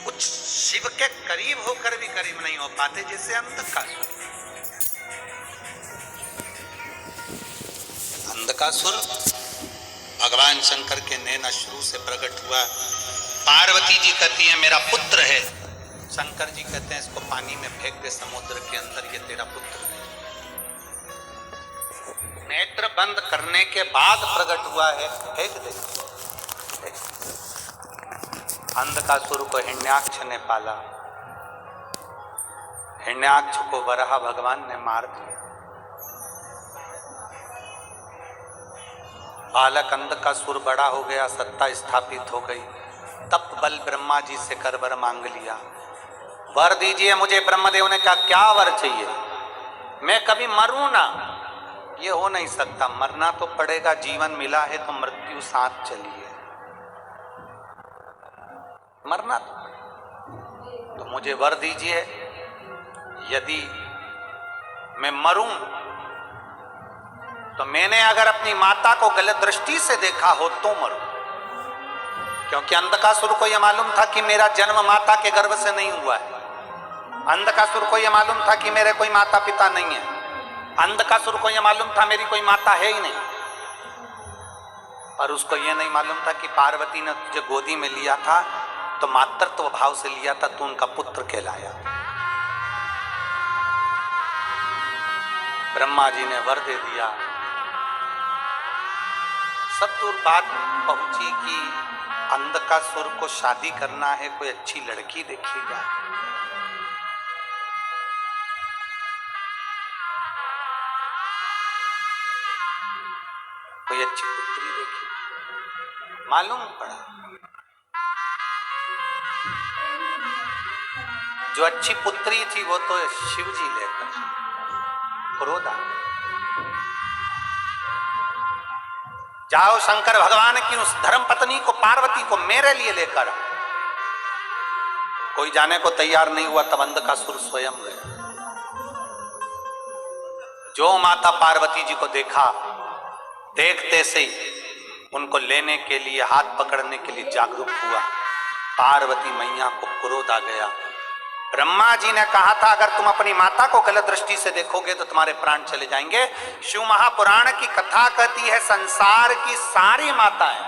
कुछ शिव के करीब होकर भी करीब नहीं हो पाते, जैसे अंधकासुर भगवान शंकर के नैना शुरू से प्रकट हुआ। पार्वती जी कहती है मेरा पुत्र है, शंकर जी कहते हैं इसको पानी में फेंक दे समुद्र के अंदर, ये तेरा पुत्र है। नेत्र बंद करने के बाद प्रकट हुआ है, फेंक दे। अंधकासुर को हिरण्याक्ष ने पाला, हिरण्याक्ष को वराह भगवान ने मार दिया। बालक अंधकासुर बड़ा हो गया, सत्ता स्थापित हो गई। तप बल ब्रह्मा जी से कर वर मांग लिया, वर दीजिए मुझे। ब्रह्मदेव ने कहा क्या वर चाहिए, मैं कभी मरूं ना। ये हो नहीं सकता, मरना तो पड़ेगा, जीवन मिला है तो मृत्यु साथ चलिए, मरना तो मुझे वर दीजिए। यदि मैं मरूं तो मैंने अगर अपनी माता को गलत दृष्टि से देखा हो तो मरूं, क्योंकि अंधकासुर को यह मालूम था कि मेरा जन्म माता के गर्भ से नहीं हुआ है। अंधकासुर को यह मालूम था कि मेरे कोई माता पिता नहीं है। अंधकासुर को यह मालूम था मेरी कोई माता है ही नहीं। और उसको यह नहीं मालूम था कि पार्वती ने तुझे गोदी में लिया था तो मातृत्व भाव से लिया था, तू उनका पुत्र कहलाया। ब्रह्मा जी ने वर दे दिया। सब दूर बात पहुंची कि अंधकासुर को शादी करना है, कोई अच्छी लड़की देखिएगा। कोई अच्छी पुत्री देखी, मालूम पड़ा जो अच्छी पुत्री थी वो तो शिव जी लेकर क्रोध आ गया। जाओ शंकर भगवान की उस धर्म पत्नी को, पार्वती को मेरे लिए लेकर। कोई जाने को तैयार नहीं हुआ, तब अंधकासुर स्वयं गया। जो माता पार्वती जी को देखा, देखते से ही उनको लेने के लिए, हाथ पकड़ने के लिए जागरूक हुआ। पार्वती मैया को क्रोध आ गया। ब्रह्मा जी ने कहा था अगर तुम अपनी माता को गलत दृष्टि से देखोगे तो तुम्हारे प्राण चले जाएंगे। शिव महापुराण की कथा कहती है संसार की सारी माताएं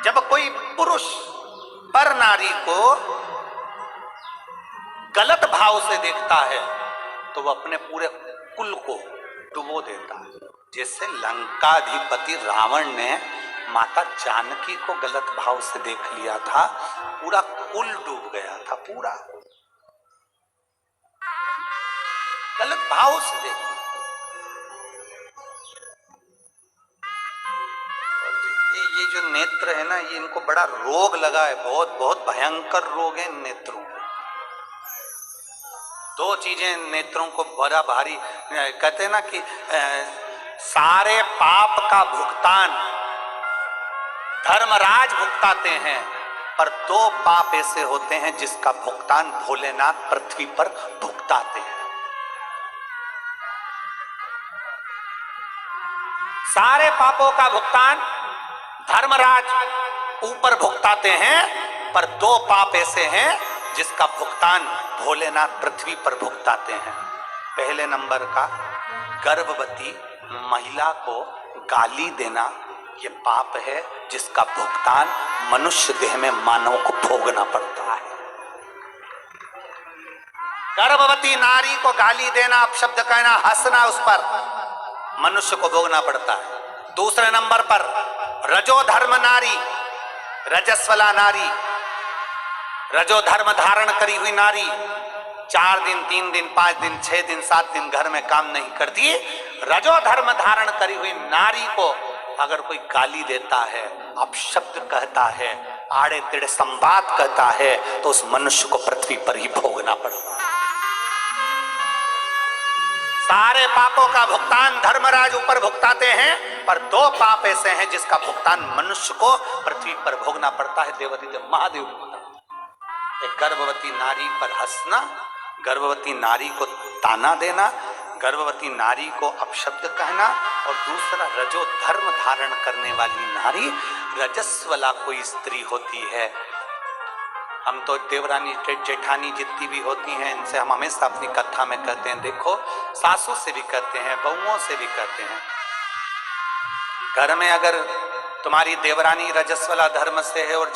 जब कोई पुरुष पर नारी को गलत भाव से देखता है तो वह अपने पूरे कुल को डुबो देता है। जैसे लंकाधिपति रावण ने माता जानकी को गलत भाव से देख लिया था, पूरा कुल डूब गया था, पूरा गलत भाव से देख। ये जो नेत्र है ना, ये इनको बड़ा रोग लगा है, बहुत बहुत भयंकर रोग है नेत्रों। दो चीजें नेत्रों को बड़ा भारी, कहते हैं ना कि सारे पाप का भुगतान धर्मराज भुगताते हैं, पर दो पाप ऐसे होते हैं जिसका भुगतान भोलेनाथ पृथ्वी पर भुगताते हैं। सारे पापों का भुगतान धर्मराज ऊपर भुगताते हैं, पर दो पाप ऐसे हैं जिसका भुगतान भोलेनाथ पृथ्वी पर भुगताते हैं। पहले नंबर का, गर्भवती महिला को गाली देना, ये पाप है जिसका भुगतान मनुष्य देह में मानव को भोगना पड़ता है। गर्भवती नारी को गाली देना, अपशब्द कहना, हंसना, उस पर मनुष्य को भोगना पड़ता है। दूसरे नंबर पर रजोधर्म नारी, रजस्वला नारी, रजो धर्म धारण करी हुई नारी 4 दिन 3 दिन 5 दिन 6 दिन 7 दिन घर में काम नहीं करती, रजो धर्म धारण करी हुई नारी को अगर कोई गाली देता है, अपशब्द कहता है, आड़े टेढ़े संवाद कहता है, तो उस मनुष्य को पृथ्वी पर ही भोगना पड़ता है। सारे पापों का भुगतान धर्मराज ऊपर भुगताते हैं, पर दो पाप ऐसे हैं जिसका भुगतान मनुष्य को पृथ्वी पर भोगना पड़ता है। देवाधिदेव महादेव एक गर्भवती नारी पर हंसना, गर्भवती नारी को ताना देना, गर्भवती नारी को अपशब्द कहना, और दूसरा रजो धर्म धारण करने वाली नारी रजस्वला कोई स्त्री होती है। हम तो देवरानी जेठानी जितनी भी होती हैं, इनसे हम हमेशा अपनी कथा में कहते हैं, देखो सासू से भी कहते हैं, बहुओं से भी कहते हैं, घर में अगर तुम्हारी देवरानी रजस्वला धर्म से है और